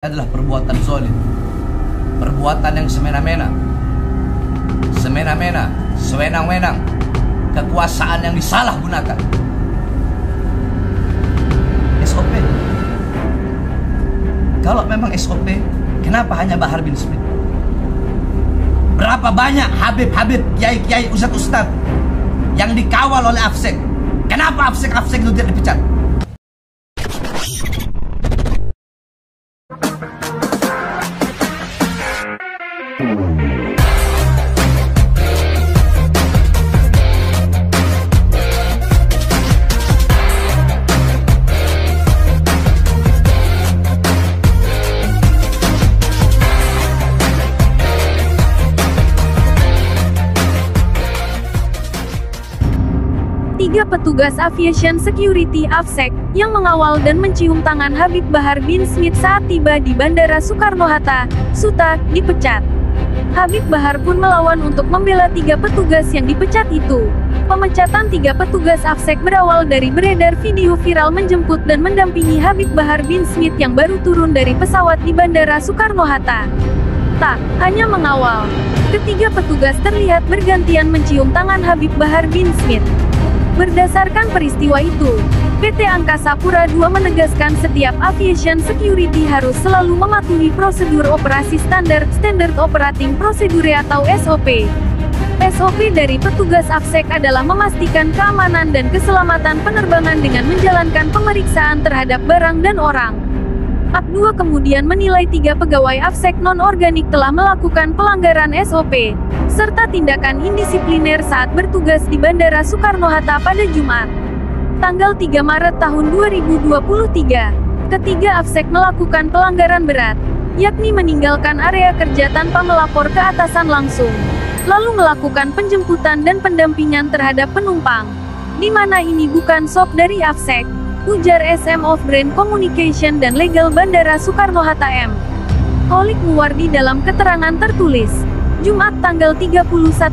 adalah perbuatan zalim, perbuatan yang semena-mena, sewenang-wenang, kekuasaan yang disalahgunakan. SOP. Kalau memang SOP, kenapa hanya Bahar bin Smith? Berapa banyak Habib-Habib, Kiai-Kiai, Ustadz-Ustadz yang dikawal oleh Afsek? Kenapa Afsek itu tidak dipecat? Tiga petugas Aviation Security Afsek yang mengawal dan mencium tangan Habib Bahar bin Smith saat tiba di Bandara Soekarno-Hatta, Suta, dipecat. Habib Bahar pun melawan untuk membela tiga petugas yang dipecat itu. Pemecatan tiga petugas Afsek berawal dari beredar video viral menjemput dan mendampingi Habib Bahar bin Smith yang baru turun dari pesawat di Bandara Soekarno-Hatta. Tak hanya mengawal, ketiga petugas terlihat bergantian mencium tangan Habib Bahar bin Smith. Berdasarkan peristiwa itu, PT Angkasa Pura II menegaskan setiap aviation security harus selalu mematuhi prosedur operasi standar (Standard Operating Procedure) atau SOP. SOP dari petugas Afsek adalah memastikan keamanan dan keselamatan penerbangan dengan menjalankan pemeriksaan terhadap barang dan orang. AP2 kemudian menilai tiga pegawai Afsek non-organik telah melakukan pelanggaran SOP, serta tindakan indisipliner saat bertugas di Bandara Soekarno-Hatta pada Jumat, tanggal 3 Maret tahun 2023. Ketiga Afsek melakukan pelanggaran berat, yakni meninggalkan area kerja tanpa melapor ke atasan langsung, lalu melakukan penjemputan dan pendampingan terhadap penumpang, di mana ini bukan SOP dari Afsek, ujar SM of Brand Communication dan Legal Bandara Soekarno-Hatta M. Holik Muwardi dalam keterangan tertulis, Jumat tanggal 31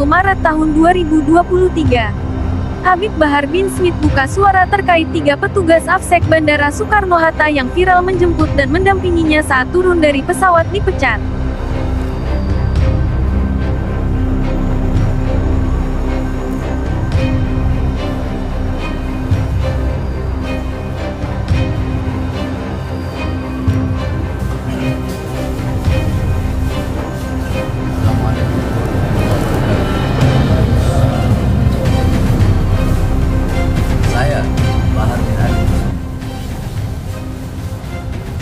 Maret tahun 2023. Habib Bahar bin Smith buka suara terkait tiga petugas Afsek Bandara Soekarno-Hatta yang viral menjemput dan mendampinginya saat turun dari pesawat dipecat.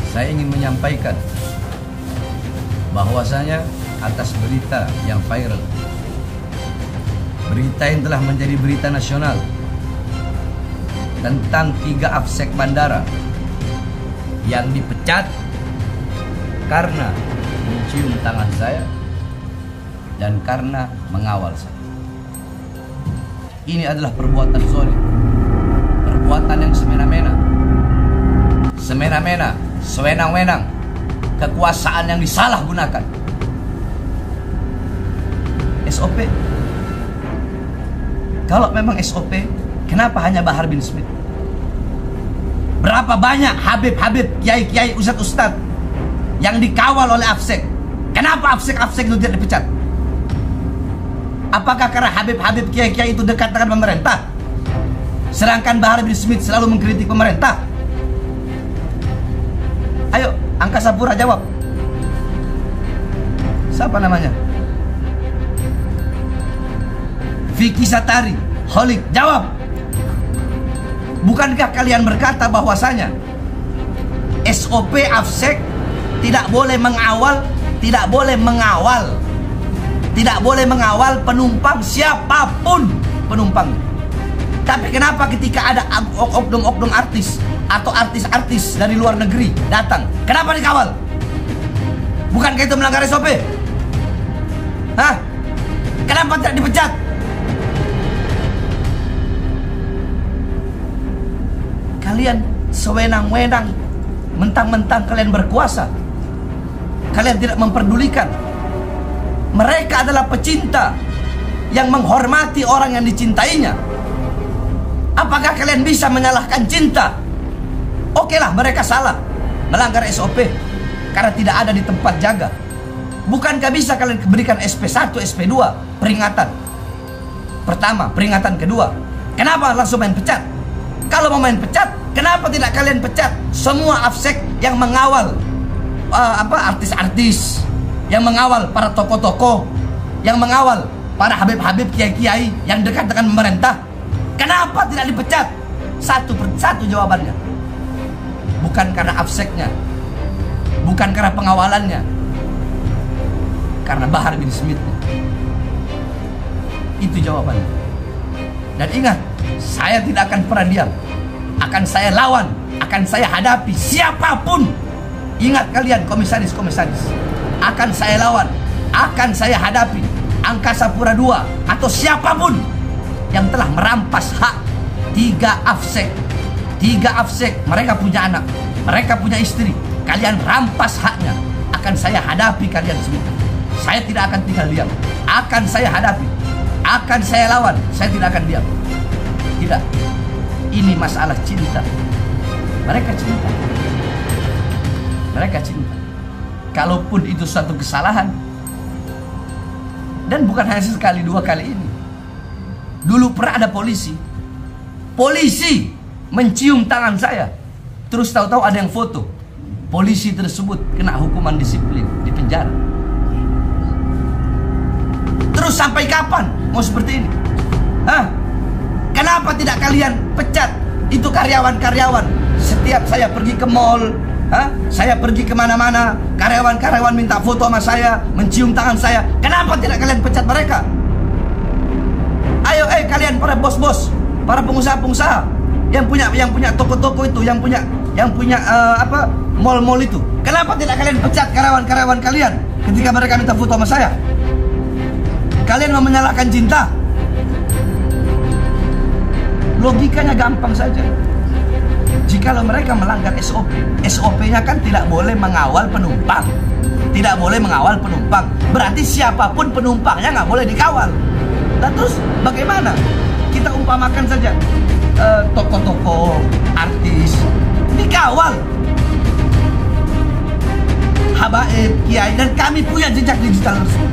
Saya ingin menyampaikan bahwasanya atas berita yang viral, berita yang telah menjadi berita nasional tentang tiga Afsek bandara yang dipecat karena mencium tangan saya dan karena mengawal saya. Ini adalah perbuatan zalim, perbuatan yang semena-mena, sewenang-wenang, kekuasaan yang disalahgunakan. SOP. Kalau memang SOP, kenapa hanya Bahar bin Smith? Berapa banyak Habib-Habib, Kiai-Kiai, Ustadz-Ustadz yang dikawal oleh Afsek? Kenapa Afsek itu tidak dipecat? Apakah karena Habib-Habib, Kiai-Kiai itu dekat dengan pemerintah, sedangkan Bahar bin Smith selalu mengkritik pemerintah? Ayo, Angkasa Pura jawab. Siapa namanya? Vicky Satari, Holik, jawab. Bukankah kalian berkata bahwasanya SOP Afsek tidak boleh mengawal penumpang siapapun penumpang. Tapi kenapa ketika ada oknum-oknum artis atau artis-artis dari luar negeri datang, kenapa dikawal? Bukankah itu melanggar SOP? Hah? Kenapa tidak dipecat? Kalian sewenang-wenang, mentang-mentang kalian berkuasa, kalian tidak memperdulikan. Mereka adalah pecinta yang menghormati orang yang dicintainya. Apakah kalian bisa menyalahkan cinta? Oke lah, mereka salah, melanggar SOP. karena tidak ada di tempat jaga. Bukankah bisa kalian berikan SP1, SP2 peringatan pertama, peringatan kedua? Kenapa langsung main pecat? Kalau mau main pecat, kenapa tidak kalian pecat semua AFSEK yang mengawal artis-artis, yang mengawal para tokoh-tokoh, yang mengawal para habib-habib, kiai-kiai yang dekat dengan pemerintah? Kenapa tidak dipecat? Satu jawabannya. Bukan karena AFSEK-nya, bukan karena pengawalannya, karena Bahar bin Smith-nya. Itu jawabannya. Dan ingat, saya tidak akan pernah diam. Akan saya lawan, akan saya hadapi siapapun. Ingat kalian komisaris-komisaris, akan saya lawan, akan saya hadapi Angkasa Pura II atau siapapun yang telah merampas hak 3 AFSEK. 3 AFSEK, mereka punya anak, mereka punya istri. Kalian rampas haknya, akan saya hadapi kalian semua. Saya tidak akan tinggal diam. Akan saya hadapi, akan saya lawan. Saya tidak akan diam. Tidak. Ini masalah cinta. Mereka cinta. Mereka cinta. Kalaupun itu suatu kesalahan, dan bukan hanya sekali 2 kali ini. Dulu pernah ada polisi mencium tangan saya. Terus tahu-tahu ada yang foto. Polisi tersebut kena hukuman disiplin di penjara. Terus sampai kapan mau seperti ini? Kenapa tidak kalian pecat itu karyawan-karyawan? Setiap saya pergi ke mall, saya pergi kemana-mana, karyawan-karyawan minta foto sama saya, mencium tangan saya. Kenapa tidak kalian pecat mereka? Ayo, kalian para bos-bos, para pengusaha-pengusaha yang punya toko-toko itu, yang punya mall-mall itu. Kenapa tidak kalian pecat karyawan-karyawan kalian ketika mereka minta foto sama saya? Kalian mau menyalahkan cinta? Logikanya gampang saja. Jikalau mereka melanggar SOP, SOP-nya kan tidak boleh mengawal penumpang. Tidak boleh mengawal penumpang. Berarti siapapun penumpangnya nggak boleh dikawal. Nah terus bagaimana? Kita umpamakan saja toko-toko, artis dikawal, habaib, kiai, dan kami punya jejak digital tersebut.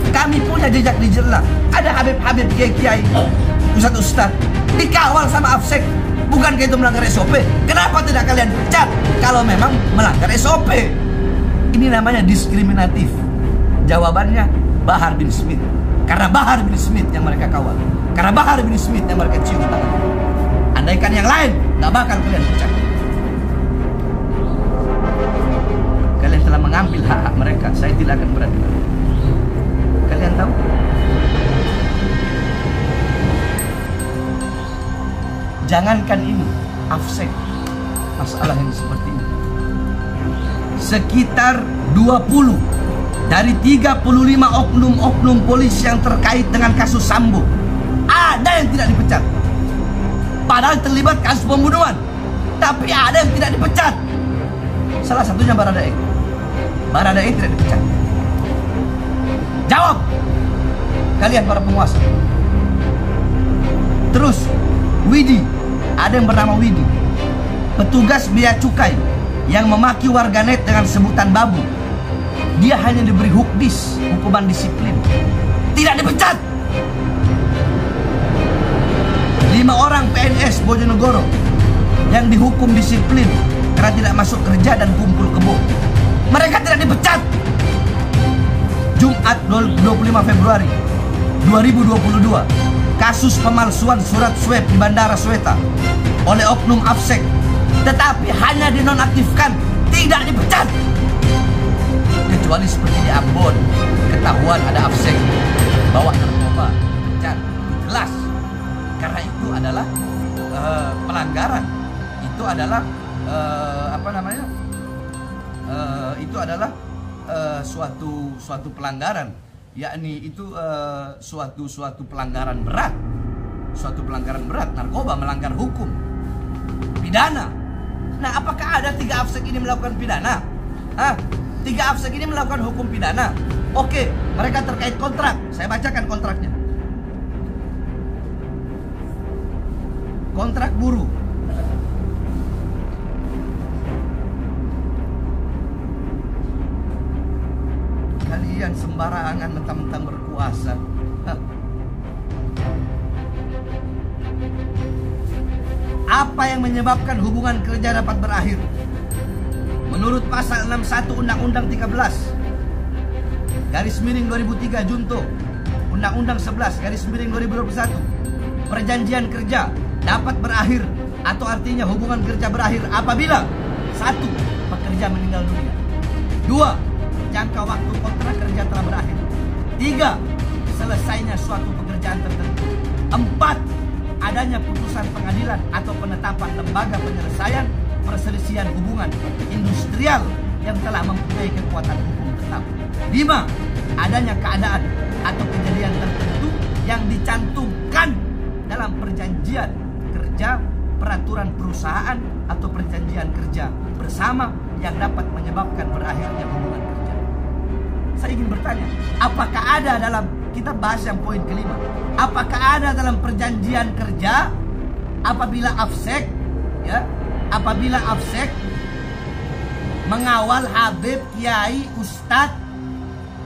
Kami punya jejak digital. Ada habib-habib, kiai-kiai, ustadz-ustadz dikawal sama AFSEK. Bukankah itu melanggar SOP? Kenapa tidak kalian pecat kalau memang melanggar SOP? Ini namanya diskriminatif. Jawabannya Bahar bin Smith. Karena Bahar bin Smith yang mereka kawal, karena Bahar bin Smith yang mereka cium tangan. Andaikan yang lain, gak bakal kalian pecat. Kalian telah mengambil hak-hak mereka. Saya tidak akan berani. Kalian tahu? Jangankan ini, AFSEK, masalah yang seperti ini. Sekitar 20 dari 35 oknum-oknum polisi yang terkait dengan kasus Sambo, ada yang tidak dipecat. Padahal terlibat kasus pembunuhan, tapi ada yang tidak dipecat. Salah satunya Baradae. Baradae tidak dipecat. Jawab kalian para penguasa. Terus Widi, ada yang bernama Widi, petugas bea cukai yang memaki warganet dengan sebutan babu. Dia hanya diberi hukdis, hukuman disiplin, tidak dipecat. 5 orang PNS Bojonegoro yang dihukum disiplin karena tidak masuk kerja dan kumpul kebo. Mereka tidak dipecat. Jumat 25 Februari 2022, kasus pemalsuan surat swab di Bandara Sweta oleh oknum AFSEK, tetapi hanya dinonaktifkan, tidak dipecat. Kecuali seperti di Ambon, ketahuan ada AFSEK bawa narkoba, dipecat. Jelas, karena itu adalah pelanggaran. Itu adalah itu adalah suatu pelanggaran, yakni itu suatu pelanggaran berat. Suatu pelanggaran berat, narkoba, melanggar hukum pidana. Nah, apakah ada 3 AFSEK ini melakukan pidana? 3 AFSEK ini melakukan hukum pidana. Oke, mereka terkait kontrak. Saya bacakan kontraknya. Kontrak buruh. Kalian sembarangan mentang-mentang berkuasa. Apa yang menyebabkan hubungan kerja dapat berakhir? Menurut pasal 61 Undang-Undang 13 garis miring 2003 Junto, Undang-Undang 11 garis miring 2021, perjanjian kerja dapat berakhir atau artinya hubungan kerja berakhir apabila 1. Pekerja meninggal dunia, 2. Jangka waktu kontrak kerja telah berakhir, 3. Selesainya suatu pekerjaan tertentu, 4. Adanya putusan pengadilan atau penetapan lembaga penyelesaian perselisihan hubungan industrial yang telah mempunyai kekuatan hukum tetap, 5. Adanya keadaan atau kejadian tertentu yang dicantumkan dalam perjanjian kerja, peraturan perusahaan atau perjanjian kerja bersama yang dapat menyebabkan berakhirnya hubungan kerja. Saya ingin bertanya, apakah ada dalam, kita bahas yang poin kelima, apakah ada dalam perjanjian kerja apabila AFSEK, ya, apabila AFSEK mengawal Habib, Kiai, Ustadz,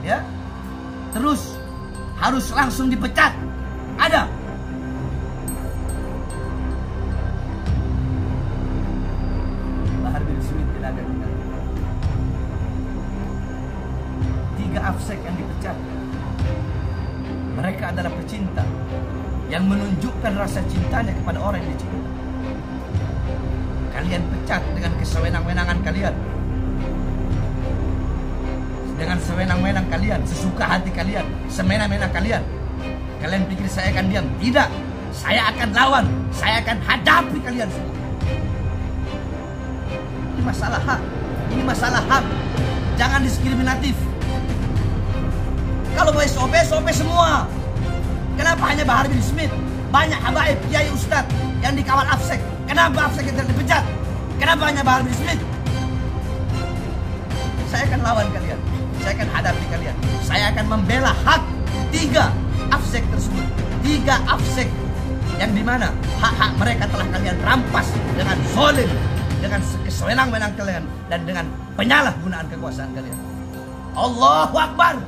ya, terus harus langsung dipecat? Ada? Bahar bin Smith tidak ada. 3 AFSEK yang dipecat, mereka adalah pecinta yang menunjukkan rasa cintanya kepada orang yang dicinta. Kalian pecat dengan kesewenang-wenangan kalian, dengan sewenang-wenang kalian, sesuka hati kalian, semena-mena kalian. Kalian pikir saya akan diam? Tidak, saya akan lawan, saya akan hadapi kalian semua. Ini masalah hak, ini masalah HAM. Jangan diskriminatif. Kalau mau SOP, SOP semua. Kenapa hanya Bahar bin Smith? Banyak habaib, kiai, ustadz yang dikawal AFSEK. Kenapa AFSEK yang dipecat? Kenapa hanya Bahar bin Smith? Saya akan lawan kalian, saya akan hadapi kalian, saya akan membela hak 3 AFSEK tersebut. 3 AFSEK yang dimana hak-hak mereka telah kalian rampas dengan zalim, dengan kesewenang-wenang kalian, dan dengan penyalahgunaan kekuasaan kalian. Allahu Akbar.